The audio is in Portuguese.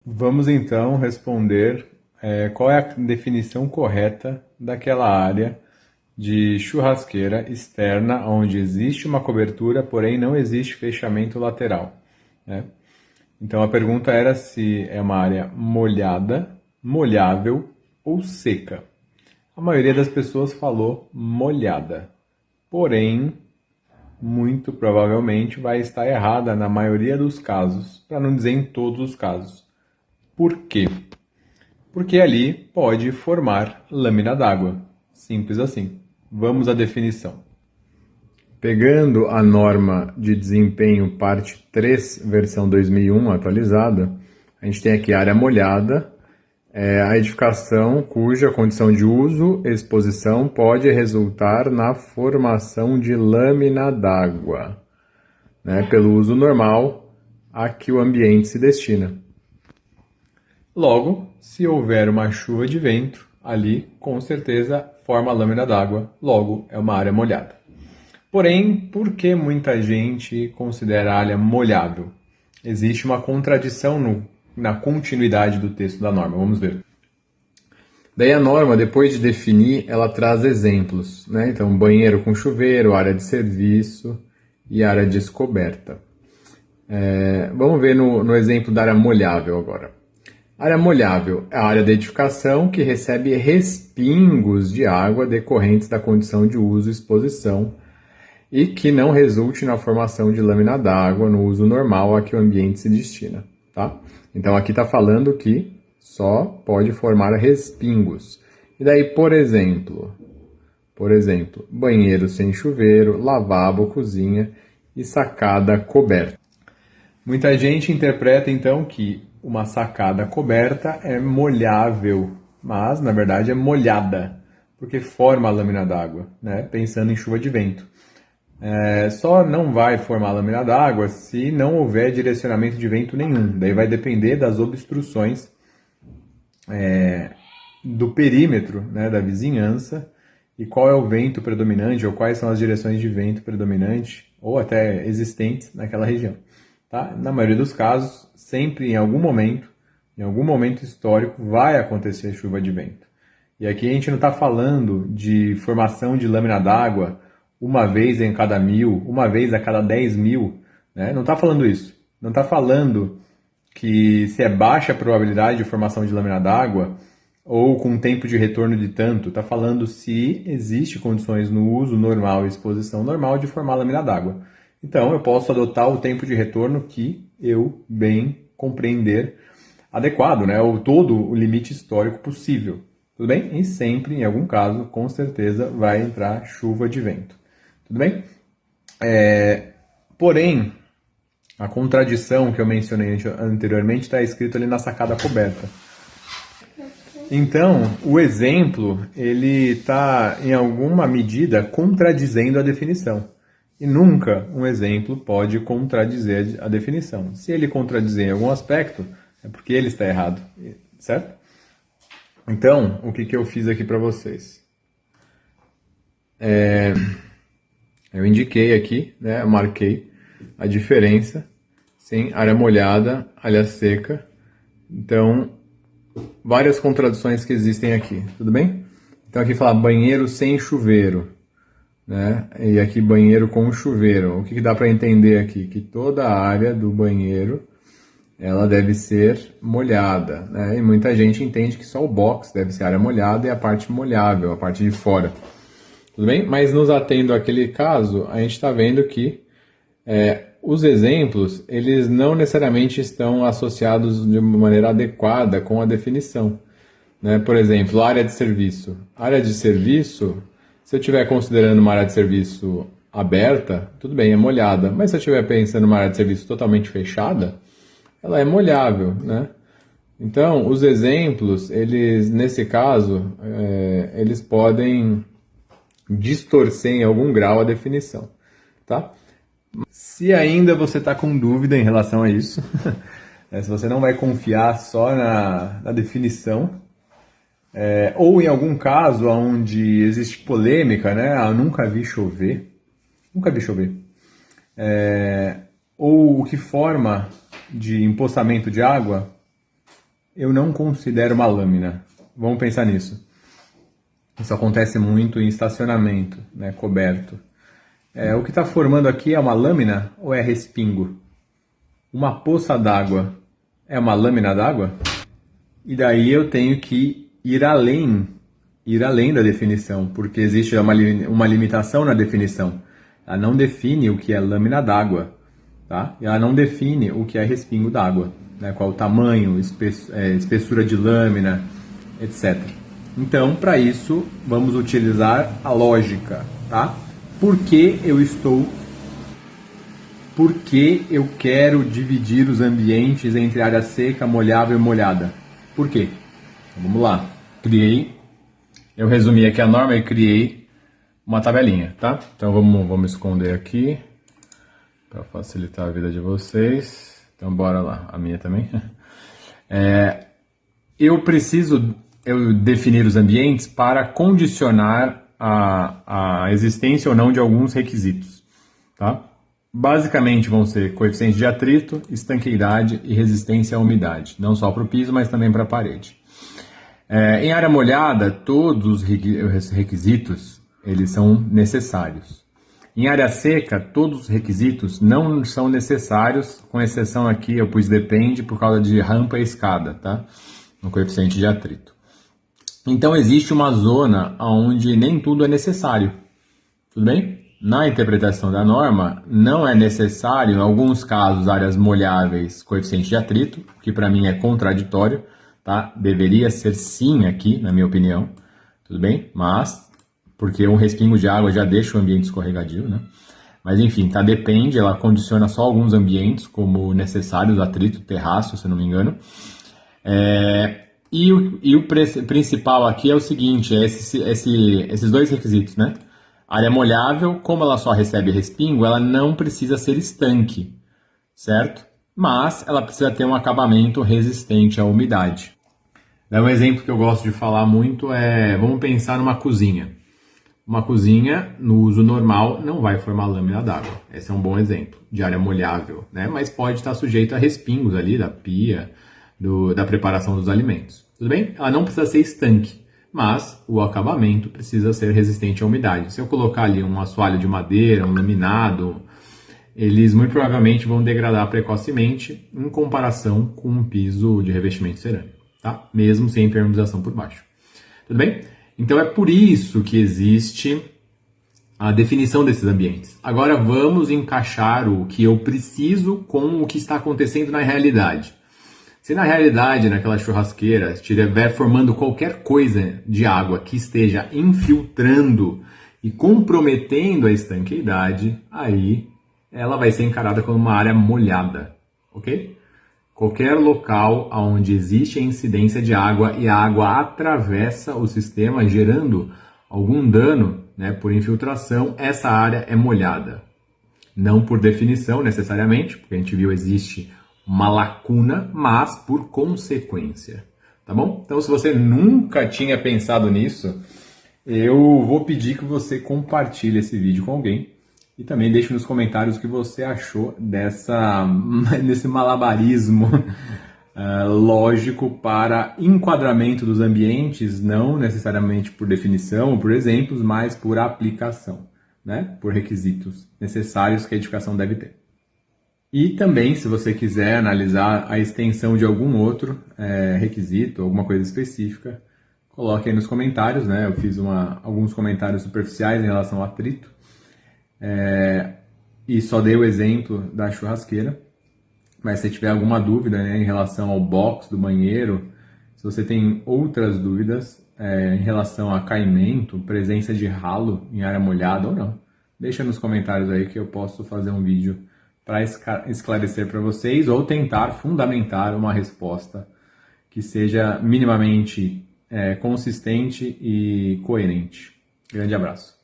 Vamos então responder qual é a definição correta daquela área de churrasqueira externa onde existe uma cobertura, porém não existe fechamento lateral, né? Então a pergunta era se é uma área molhada, molhável ou seca. A maioria das pessoas falou molhada, porém, muito provavelmente vai estar errada na maioria dos casos, para não dizer em todos os casos. Por quê? Porque ali pode formar lâmina d'água. Simples assim. Vamos à definição. Pegando a norma de desempenho parte 3, versão 2001 atualizada, a gente tem aqui área molhada, a edificação cuja condição de uso, exposição, pode resultar na formação de lâmina d'água, né, pelo uso normal a que o ambiente se destina. Logo, se houver uma chuva de vento, ali com certeza forma lâmina d'água, logo é uma área molhada. Porém, por que muita gente considera a área molhável? Existe uma contradição na continuidade do texto da norma, vamos ver. Daí a norma, depois de definir, ela traz exemplos, né? Então, banheiro com chuveiro, área de serviço e área descoberta. Vamos ver no exemplo da área molhável agora. Área molhável é a área da edificação que recebe respingos de água decorrentes da condição de uso e exposição e que não resulte na formação de lâmina d'água no uso normal a que o ambiente se destina, tá? Então aqui está falando que só pode formar respingos. E daí, por exemplo, banheiro sem chuveiro, lavabo, cozinha e sacada coberta. Muita gente interpreta então que uma sacada coberta é molhável, mas na verdade é molhada, porque forma a lâmina d'água, né? Pensando em chuva de vento. Só não vai formar lâmina d'água se não houver direcionamento de vento nenhum. Daí vai depender das obstruções do perímetro, né, da vizinhança e qual é o vento predominante ou quais são as direções de vento predominante ou até existentes naquela região. Tá? Na maioria dos casos, sempre em algum momento histórico, vai acontecer chuva de vento. E aqui a gente não está falando de formação de lâmina d'água uma vez em cada 1000, uma vez a cada 10.000, né? Não está falando isso. Não está falando que se é baixa a probabilidade de formação de lâmina d'água ou com tempo de retorno de tanto, está falando se existe condições no uso normal e exposição normal de formar lâmina d'água. Então eu posso adotar o tempo de retorno que eu bem compreender adequado, né? Ou todo o limite histórico possível. Tudo bem? E sempre, em algum caso, com certeza, vai entrar chuva de vento. Tudo bem? Porém, a contradição que eu mencionei anteriormente está escrito ali na sacada coberta. Então, o exemplo, ele está, em alguma medida, contradizendo a definição. E nunca um exemplo pode contradizer a definição. Se ele contradizer em algum aspecto, é porque ele está errado, certo? Então, o que eu fiz aqui para vocês? Eu indiquei aqui, né, eu marquei a diferença, sim, área molhada, área seca. Então, várias contradições que existem aqui, tudo bem? Então aqui fala banheiro sem chuveiro, né? E aqui banheiro com chuveiro. O que dá para entender aqui? Que toda a área do banheiro ela deve ser molhada, né? E muita gente entende que só o box deve ser área molhada e a parte molhável, a parte de fora. Tudo bem? Mas nos atendo àquele caso, a gente está vendo que os exemplos, eles não necessariamente estão associados de uma maneira adequada com a definição, né? Por exemplo, área de serviço. Área de serviço, se eu estiver considerando uma área de serviço aberta, tudo bem, é molhada. Mas se eu estiver pensando numa área de serviço totalmente fechada, ela é molhável, né? Então, os exemplos, eles, nesse caso, eles podem distorcer em algum grau a definição, tá? Se ainda você está com dúvida em relação a isso, se você não vai confiar só na definição, ou em algum caso onde existe polêmica, né? Ah, nunca vi chover, ou o que forma de empoçamento de água, eu não considero uma lâmina. Vamos pensar nisso. Isso acontece muito em estacionamento, né, coberto. O que está formando aqui é uma lâmina ou é respingo? Uma poça d'água é uma lâmina d'água? E daí eu tenho que ir além da definição, porque existe uma limitação na definição. Ela não define o que é lâmina d'água, tá? Ela não define o que é respingo d'água, né? Qual o tamanho, espessura de lâmina, etc. Então, para isso, vamos utilizar a lógica, tá? Por que eu quero dividir os ambientes entre área seca, molhável e molhada? Por quê? Então, vamos lá. Eu resumi aqui a norma e criei uma tabelinha, tá? Então vamos esconder aqui para facilitar a vida de vocês. Então bora lá, a minha também. Eu preciso definir os ambientes para condicionar a existência ou não de alguns requisitos, tá? Basicamente vão ser coeficiente de atrito, estanqueidade e resistência à umidade, não só para o piso, mas também para a parede. Em área molhada, todos os requisitos eles são necessários. Em área seca, todos os requisitos não são necessários, com exceção aqui eu pus depende por causa de rampa e escada, tá? No coeficiente de atrito. Então existe uma zona onde nem tudo é necessário, tudo bem? Na interpretação da norma, não é necessário, em alguns casos, áreas molháveis, coeficiente de atrito, que para mim é contraditório, tá? Deveria ser sim aqui, na minha opinião, tudo bem? Mas, porque um respingo de água já deixa o ambiente escorregadio, né? Mas enfim, tá? Depende, ela condiciona só alguns ambientes, como necessários, atrito, terraço, se eu não me engano. E o principal aqui é o seguinte, esses dois requisitos, né? Área molhável, como ela só recebe respingo, ela não precisa ser estanque, certo? Mas ela precisa ter um acabamento resistente à umidade. Um exemplo que eu gosto de falar muito vamos pensar numa cozinha. Uma cozinha, no uso normal, não vai formar lâmina d'água. Esse é um bom exemplo de área molhável, né? Mas pode estar sujeito a respingos ali da pia, da preparação dos alimentos. Tudo bem? Ela não precisa ser estanque, mas o acabamento precisa ser resistente à umidade. Se eu colocar ali um assoalho de madeira, um laminado, eles muito provavelmente vão degradar precocemente em comparação com um piso de revestimento cerâmico, tá? Mesmo sem impermeabilização por baixo. Tudo bem? Então é por isso que existe a definição desses ambientes. Agora vamos encaixar o que eu preciso com o que está acontecendo na realidade. Se na realidade, naquela churrasqueira, estiver formando qualquer coisa de água que esteja infiltrando e comprometendo a estanqueidade, aí ela vai ser encarada como uma área molhada, ok? Qualquer local onde existe a incidência de água e a água atravessa o sistema, gerando algum dano, né, por infiltração, essa área é molhada. Não por definição, necessariamente, porque a gente viu existe uma lacuna, mas por consequência, tá bom? Então, se você nunca tinha pensado nisso, eu vou pedir que você compartilhe esse vídeo com alguém e também deixe nos comentários o que você achou desse malabarismo lógico para enquadramento dos ambientes, não necessariamente por definição ou por exemplos, mas por aplicação, né? Por requisitos necessários que a edificação deve ter. E também, se você quiser analisar a extensão de algum outro requisito, alguma coisa específica, coloque aí nos comentários, né? Eu fiz alguns comentários superficiais em relação ao atrito e só dei o exemplo da churrasqueira. Mas se tiver alguma dúvida, né, em relação ao box do banheiro, se você tem outras dúvidas em relação a caimento, presença de ralo em área molhada ou não, deixa nos comentários aí que eu posso fazer um vídeo para esclarecer para vocês ou tentar fundamentar uma resposta que seja minimamente consistente e coerente. Grande abraço.